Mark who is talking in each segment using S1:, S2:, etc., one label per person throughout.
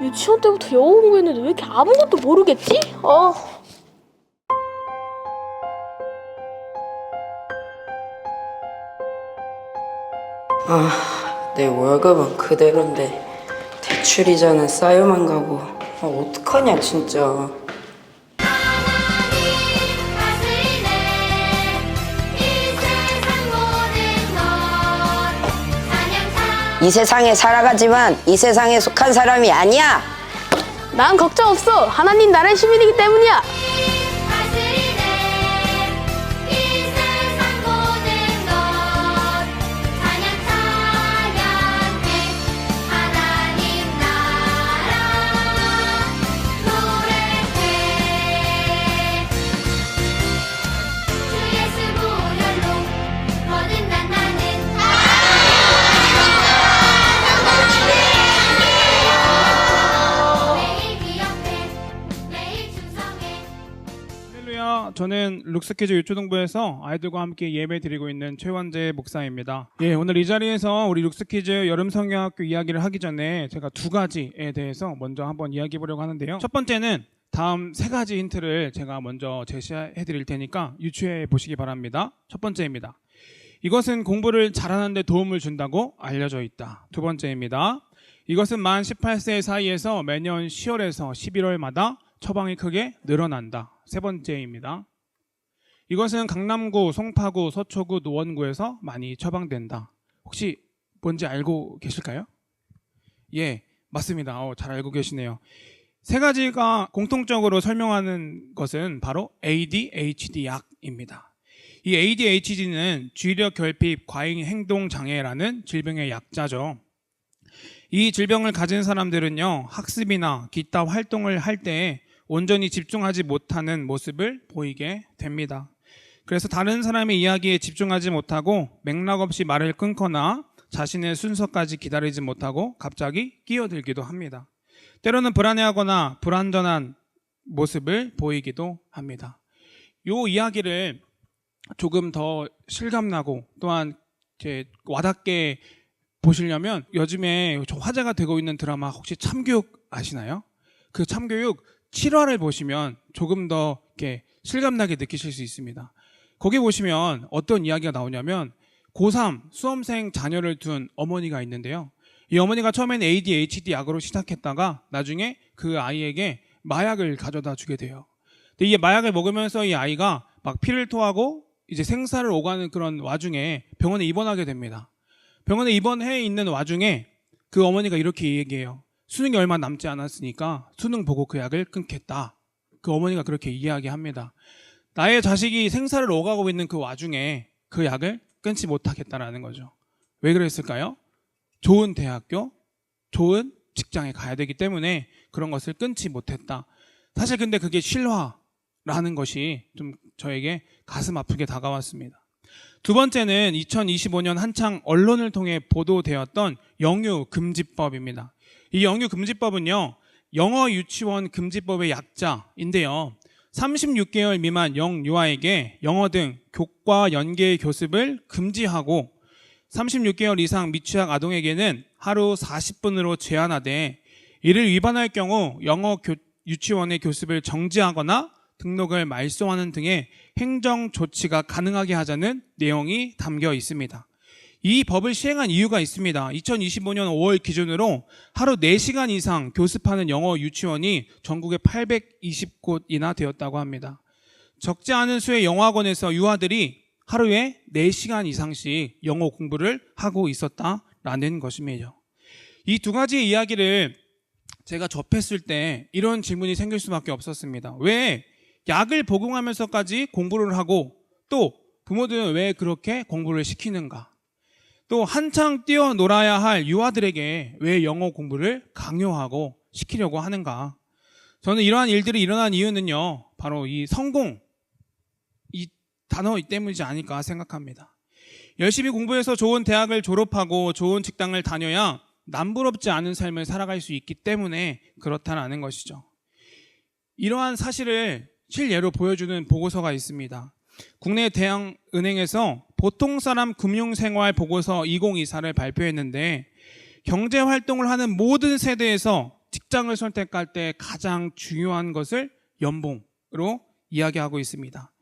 S1: 유치원 때부터 영어 공부했는데 왜 이렇게 아무것도 모르겠지?
S2: 내 월급은 그대로인데 대출 이자는 쌓여만 가고 어떡하냐 진짜. 이 세상에 살아가지만 이 세상에 속한 사람이 아니야.
S1: 난 걱정 없어. 하나님 나라의 시민이기 때문이야.
S3: 저는 룩스키즈 유초등부에서 아이들과 함께 예배 드리고 있는 최원재 목사입니다. 오늘 이 자리에서 우리 룩스키즈 여름성경학교 이야기를 하기 전에 제가 두 가지에 대해서 먼저 한번 이야기해 보려고 하는데요. 첫 번째는 다음 세 가지 힌트를 제가 먼저 제시해 드릴 테니까 유추해 보시기 바랍니다. 첫 번째입니다. 이것은 공부를 잘하는 데 도움을 준다고 알려져 있다. 두 번째입니다. 이것은 만 18세 사이에서 매년 10월에서 11월마다 처방이 크게 늘어난다. 세 번째입니다. 이것은 강남구, 송파구, 서초구, 노원구에서 많이 처방된다. 혹시 뭔지 알고 계실까요? 예, 맞습니다. 잘 알고 계시네요. 세 가지가 공통적으로 설명하는 것은 바로 ADHD 약입니다. 이 ADHD는 주의력 결핍 과잉 행동 장애라는 질병의 약자죠. 이 질병을 가진 사람들은요, 학습이나 기타 활동을 할 때 온전히 집중하지 못하는 모습을 보이게 됩니다. 그래서 다른 사람의 이야기에 집중하지 못하고 맥락 없이 말을 끊거나 자신의 순서까지 기다리지 못하고 갑자기 끼어들기도 합니다. 때로는 불안해하거나 불완전한 모습을 보이기도 합니다. 이 이야기를 조금 더 실감나고 또한 와닿게 보시려면 요즘에 화제가 되고 있는 드라마 혹시 참교육 아시나요? 그 참교육 7화를 보시면 조금 더 이렇게 실감나게 느끼실 수 있습니다. 거기 보시면 어떤 이야기가 나오냐면 고3 수험생 자녀를 둔 어머니가 있는데요. 이 어머니가 처음에는 ADHD 약으로 시작했다가 나중에 그 아이에게 마약을 가져다 주게 돼요. 근데 이 마약을 먹으면서 이 아이가 막 피를 토하고 이제 생사를 오가는 그런 와중에 병원에 입원하게 됩니다. 병원에 입원해 있는 와중에 그 어머니가 이렇게 얘기해요. 수능이 얼마 남지 않았으니까 수능 보고 그 약을 끊겠다. 그 어머니가 그렇게 이야기합니다. 나의 자식이 생사를 오가고 있는 그 와중에 그 약을 끊지 못하겠다라는 거죠. 왜 그랬을까요? 좋은 대학교, 좋은 직장에 가야 되기 때문에 그런 것을 끊지 못했다. 사실 근데 그게 실화라는 것이 좀 저에게 가슴 아프게 다가왔습니다. 두 번째는 2025년 한창 언론을 통해 보도되었던 영유금지법입니다. 이 영유금지법은요, 영어 유치원 금지법의 약자인데요. 36개월 미만 영유아에게 영어 등 교과 연계 교습을 금지하고 36개월 이상 미취학 아동에게는 하루 40분으로 제한하되 이를 위반할 경우 영어 유치원의 교습을 정지하거나 등록을 말소하는 등의 행정 조치가 가능하게 하자는 내용이 담겨 있습니다. 이 법을 시행한 이유가 있습니다. 2025년 5월 기준으로 하루 4시간 이상 교습하는 영어 유치원이 전국에 820곳이나 되었다고 합니다. 적지 않은 수의 영어학원에서 유아들이 하루에 4시간 이상씩 영어 공부를 하고 있었다라는 것입니다. 이 두 가지 이야기를 제가 접했을 때 이런 질문이 생길 수밖에 없었습니다. 왜 약을 복용하면서까지 공부를 하고 또 부모들은 왜 그렇게 공부를 시키는가? 또 한창 뛰어놀아야 할 유아들에게 왜 영어 공부를 강요하고 시키려고 하는가? 저는 이러한 일들이 일어난 이유는요, 바로 이 성공, 이 단어 때문이지 않을까 생각합니다. 열심히 공부해서 좋은 대학을 졸업하고 좋은 직장을 다녀야 남부럽지 않은 삶을 살아갈 수 있기 때문에 그렇다는 것이죠. 이러한 사실을 실예로 보여주는 보고서가 있습니다. 국내 대형은행에서 보통사람 금융생활 보고서 2024를 발표했는데 경제 활동을 하는 모든 세대에서 직장을 선택할 때 가장 중요한 것을 연봉으로 이야기하고 있습니다.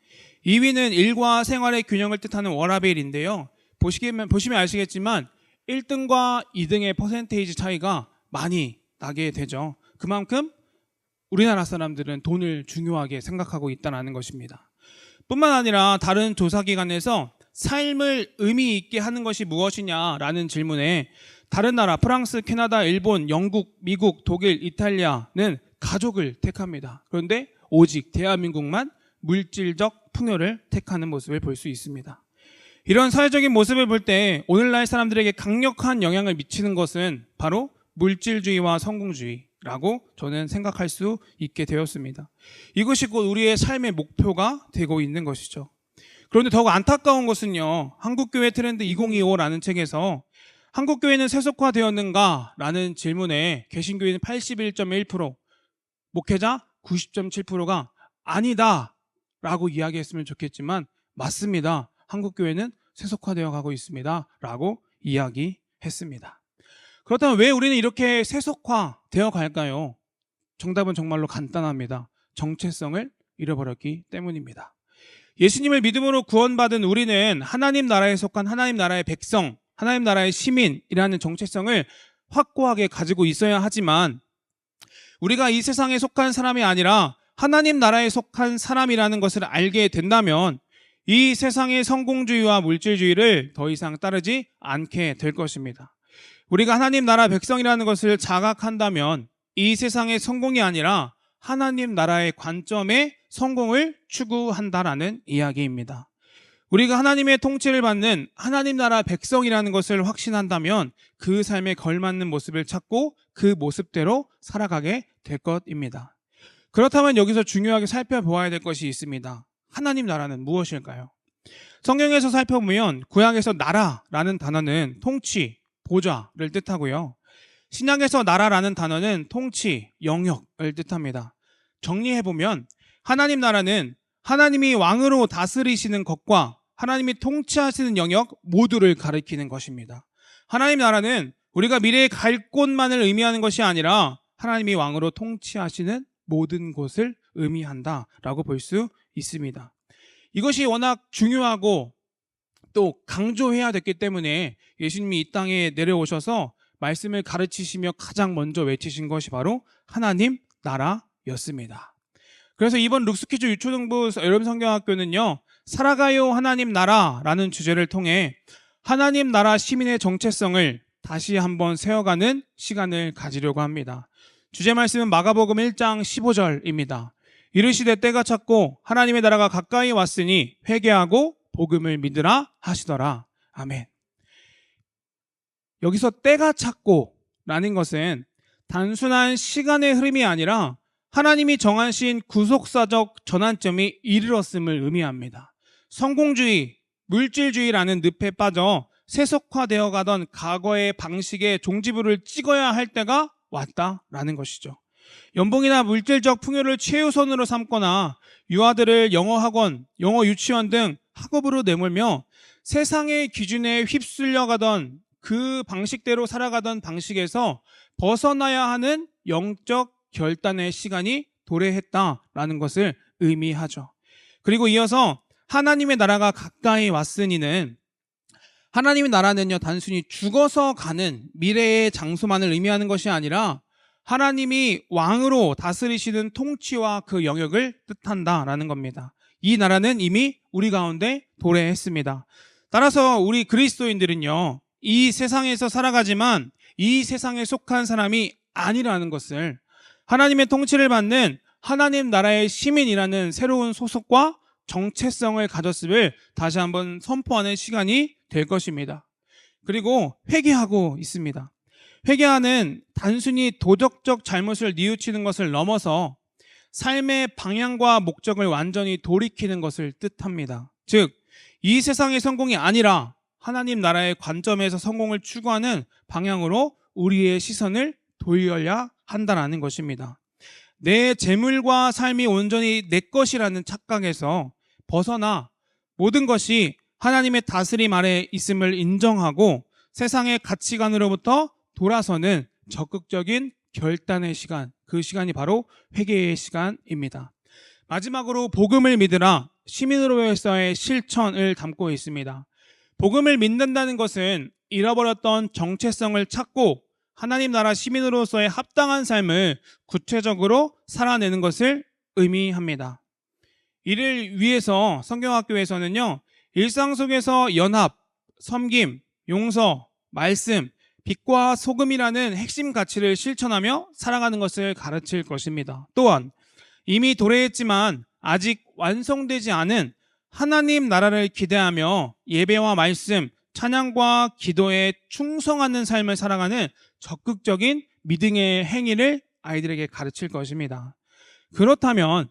S3: 2위는 일과 생활의 균형을 뜻하는 워라밸인데요. 보시면 아시겠지만 1등과 2등의 퍼센테이지 차이가 많이 나게 되죠. 그만큼 우리나라 사람들은 돈을 중요하게 생각하고 있다는 것입니다. 뿐만 아니라 다른 조사기관에서 삶을 의미 있게 하는 것이 무엇이냐라는 질문에 다른 나라 프랑스, 캐나다, 일본, 영국, 미국, 독일, 이탈리아는 가족을 택합니다. 그런데 오직 대한민국만 물질적 풍요를 택하는 모습을 볼 수 있습니다. 이런 사회적인 모습을 볼 때 오늘날 사람들에게 강력한 영향을 미치는 것은 바로 물질주의와 성공주의라고 저는 생각할 수 있게 되었습니다. 이것이 곧 우리의 삶의 목표가 되고 있는 것이죠. 그런데 더욱 안타까운 것은요, 한국교회 트렌드 2025라는 책에서 한국교회는 세속화되었는가? 라는 질문에 개신교회는 81.1%, 목회자 90.7%가 아니다 라고 이야기했으면 좋겠지만 맞습니다. 한국교회는 세속화되어 가고 있습니다 라고 이야기했습니다. 그렇다면 왜 우리는 이렇게 세속화되어 갈까요? 정답은 정말로 간단합니다. 정체성을 잃어버렸기 때문입니다. 예수님을 믿음으로 구원받은 우리는 하나님 나라에 속한 하나님 나라의 백성, 하나님 나라의 시민이라는 정체성을 확고하게 가지고 있어야 하지만 우리가 이 세상에 속한 사람이 아니라 하나님 나라에 속한 사람이라는 것을 알게 된다면 이 세상의 성공주의와 물질주의를 더 이상 따르지 않게 될 것입니다. 우리가 하나님 나라 백성이라는 것을 자각한다면 이 세상의 성공이 아니라 하나님 나라의 관점의 성공을 추구한다라는 이야기입니다. 우리가 하나님의 통치를 받는 하나님 나라 백성이라는 것을 확신한다면 그 삶에 걸맞는 모습을 찾고 그 모습대로 살아가게 될 것입니다. 그렇다면 여기서 중요하게 살펴보아야 될 것이 있습니다. 하나님 나라는 무엇일까요? 성경에서 살펴보면 구약에서 나라라는 단어는 통치, 보좌를 뜻하고요. 신약에서 나라라는 단어는 통치, 영역을 뜻합니다. 정리해보면 하나님 나라는 하나님이 왕으로 다스리시는 것과 하나님이 통치하시는 영역 모두를 가리키는 것입니다. 하나님 나라는 우리가 미래에 갈 곳만을 의미하는 것이 아니라 하나님이 왕으로 통치하시는 모든 곳을 의미한다라고 볼 수 있습니다. 이것이 워낙 중요하고 또 강조해야 됐기 때문에 예수님이 이 땅에 내려오셔서 말씀을 가르치시며 가장 먼저 외치신 것이 바로 하나님 나라였습니다. 그래서 이번 룩스키즈 유초등부 여름성경학교는요, 살아가요 하나님 나라라는 주제를 통해 하나님 나라 시민의 정체성을 다시 한번 세워가는 시간을 가지려고 합니다. 주제 말씀은 마가복음 1장 15절입니다. 이르시되 때가 찼고 하나님의 나라가 가까이 왔으니 회개하고 복음을 믿으라 하시더라. 아멘. 여기서 때가 찼고 라는 것은 단순한 시간의 흐름이 아니라 하나님이 정하신 구속사적 전환점이 이르렀음을 의미합니다. 성공주의, 물질주의라는 늪에 빠져 세속화되어 가던 과거의 방식의 종지부를 찍어야 할 때가 왔다라는 것이죠. 연봉이나 물질적 풍요를 최우선으로 삼거나 유아들을 영어학원, 영어 유치원 등 학업으로 내몰며 세상의 기준에 휩쓸려 가던 그 방식대로 살아가던 방식에서 벗어나야 하는 영적 결단의 시간이 도래했다라는 것을 의미하죠. 그리고 이어서 하나님의 나라가 가까이 왔으니는 하나님의 나라는요, 단순히 죽어서 가는 미래의 장소만을 의미하는 것이 아니라 하나님이 왕으로 다스리시는 통치와 그 영역을 뜻한다라는 겁니다. 이 나라는 이미 우리 가운데 도래했습니다. 따라서 우리 그리스도인들은요, 이 세상에서 살아가지만 이 세상에 속한 사람이 아니라는 것을, 하나님의 통치를 받는 하나님 나라의 시민이라는 새로운 소속과 정체성을 가졌음을 다시 한번 선포하는 시간이 될 것입니다. 그리고 회개하고 있습니다. 회개하는 단순히 도덕적 잘못을 뉘우치는 것을 넘어서 삶의 방향과 목적을 완전히 돌이키는 것을 뜻합니다. 즉, 이 세상의 성공이 아니라 하나님 나라의 관점에서 성공을 추구하는 방향으로 우리의 시선을 돌려야 한다는 것입니다. 내 재물과 삶이 온전히 내 것이라는 착각에서 벗어나 모든 것이 하나님의 다스림 아래 있음을 인정하고 세상의 가치관으로부터 돌아서는 적극적인 결단의 시간, 그 시간이 바로 회개의 시간입니다. 마지막으로 복음을 믿으라 시민으로서의 실천을 담고 있습니다. 복음을 믿는다는 것은 잃어버렸던 정체성을 찾고 하나님 나라 시민으로서의 합당한 삶을 구체적으로 살아내는 것을 의미합니다. 이를 위해서 성경학교에서는요, 일상 속에서 연합, 섬김, 용서, 말씀, 빛과 소금이라는 핵심 가치를 실천하며 살아가는 것을 가르칠 것입니다. 또한 이미 도래했지만 아직 완성되지 않은 하나님 나라를 기대하며 예배와 말씀, 찬양과 기도에 충성하는 삶을 살아가는 적극적인 믿음의 행위를 아이들에게 가르칠 것입니다. 그렇다면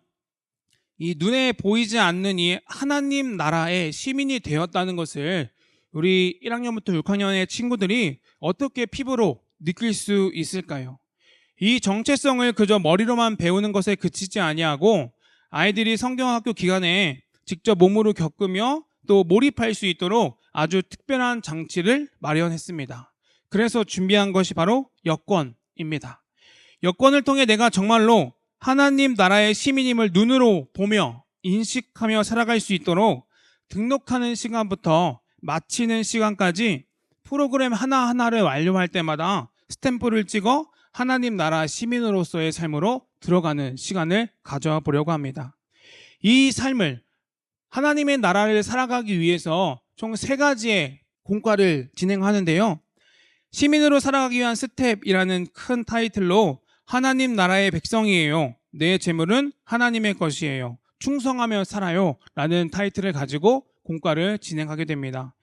S3: 이 눈에 보이지 않는 이 하나님 나라의 시민이 되었다는 것을 우리 1학년부터 6학년의 친구들이 어떻게 피부로 느낄 수 있을까요? 이 정체성을 그저 머리로만 배우는 것에 그치지 아니하고 아이들이 성경학교 기간에 직접 몸으로 겪으며 또 몰입할 수 있도록 아주 특별한 장치를 마련했습니다. 그래서 준비한 것이 바로 여권입니다. 여권을 통해 내가 정말로 하나님 나라의 시민임을 눈으로 보며 인식하며 살아갈 수 있도록 등록하는 시간부터 마치는 시간까지 프로그램 하나하나를 완료할 때마다 스탬프를 찍어 하나님 나라 시민으로서의 삶으로 들어가는 시간을 가져보려고 합니다. 이 삶을 하나님의 나라를 살아가기 위해서 총 3가지의 공과를 진행하는데요. 시민으로 살아가기 위한 스텝이라는 큰 타이틀로 하나님 나라의 백성이에요. 내 재물은 하나님의 것이에요. 충성하며 살아요. 라는 타이틀을 가지고 공과를 진행하게 됩니다.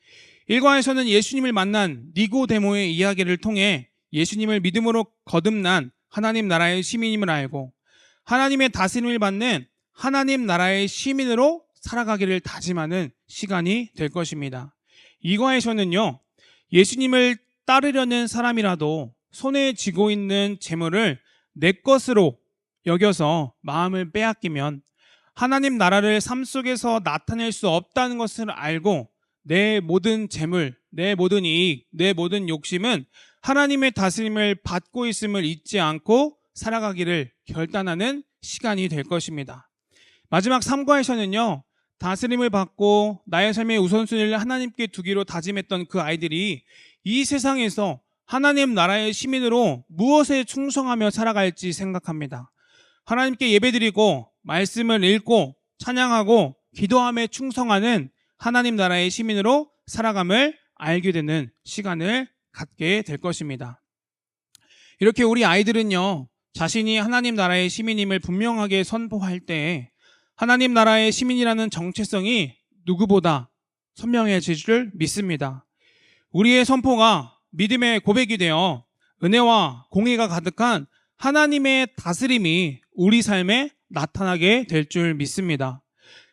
S3: 1과에서는 예수님을 만난 니고데모의 이야기를 통해 예수님을 믿음으로 거듭난 하나님 나라의 시민임을 알고 하나님의 다스림을 받는 하나님 나라의 시민으로 살아가기를 다짐하는 시간이 될 것입니다. 2과에서는요, 예수님을 따르려는 사람이라도 손에 쥐고 있는 재물을 내 것으로 여겨서 마음을 빼앗기면 하나님 나라를 삶 속에서 나타낼 수 없다는 것을 알고 내 모든 재물, 내 모든 이익, 내 모든 욕심은 하나님의 다스림을 받고 있음을 잊지 않고 살아가기를 결단하는 시간이 될 것입니다. 마지막 3과에서는요, 다스림을 받고 나의 삶의 우선순위를 하나님께 두기로 다짐했던 그 아이들이 이 세상에서 하나님 나라의 시민으로 무엇에 충성하며 살아갈지 생각합니다. 하나님께 예배드리고 말씀을 읽고 찬양하고 기도함에 충성하는 하나님 나라의 시민으로 살아감을 알게 되는 시간을 갖게 될 것입니다. 이렇게 우리 아이들은요, 자신이 하나님 나라의 시민임을 분명하게 선포할 때 하나님 나라의 시민이라는 정체성이 누구보다 선명해질 줄 믿습니다. 우리의 선포가 믿음의 고백이 되어 은혜와 공의가 가득한 하나님의 다스림이 우리 삶에 나타나게 될 줄 믿습니다.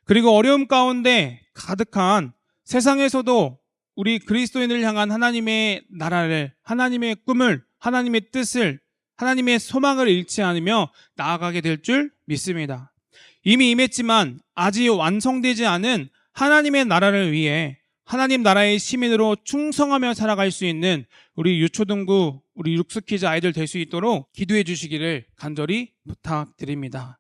S3: 그리고 어려움 가운데 가득한 세상에서도 우리 그리스도인을 향한 하나님의 나라를, 하나님의 꿈을, 하나님의 뜻을, 하나님의 소망을 잃지 않으며 나아가게 될 줄 믿습니다. 이미 임했지만 아직 완성되지 않은 하나님의 나라를 위해 하나님 나라의 시민으로 충성하며 살아갈 수 있는 우리 유초등부, 우리 룩스키즈 아이들 될 수 있도록 기도해 주시기를 간절히 부탁드립니다.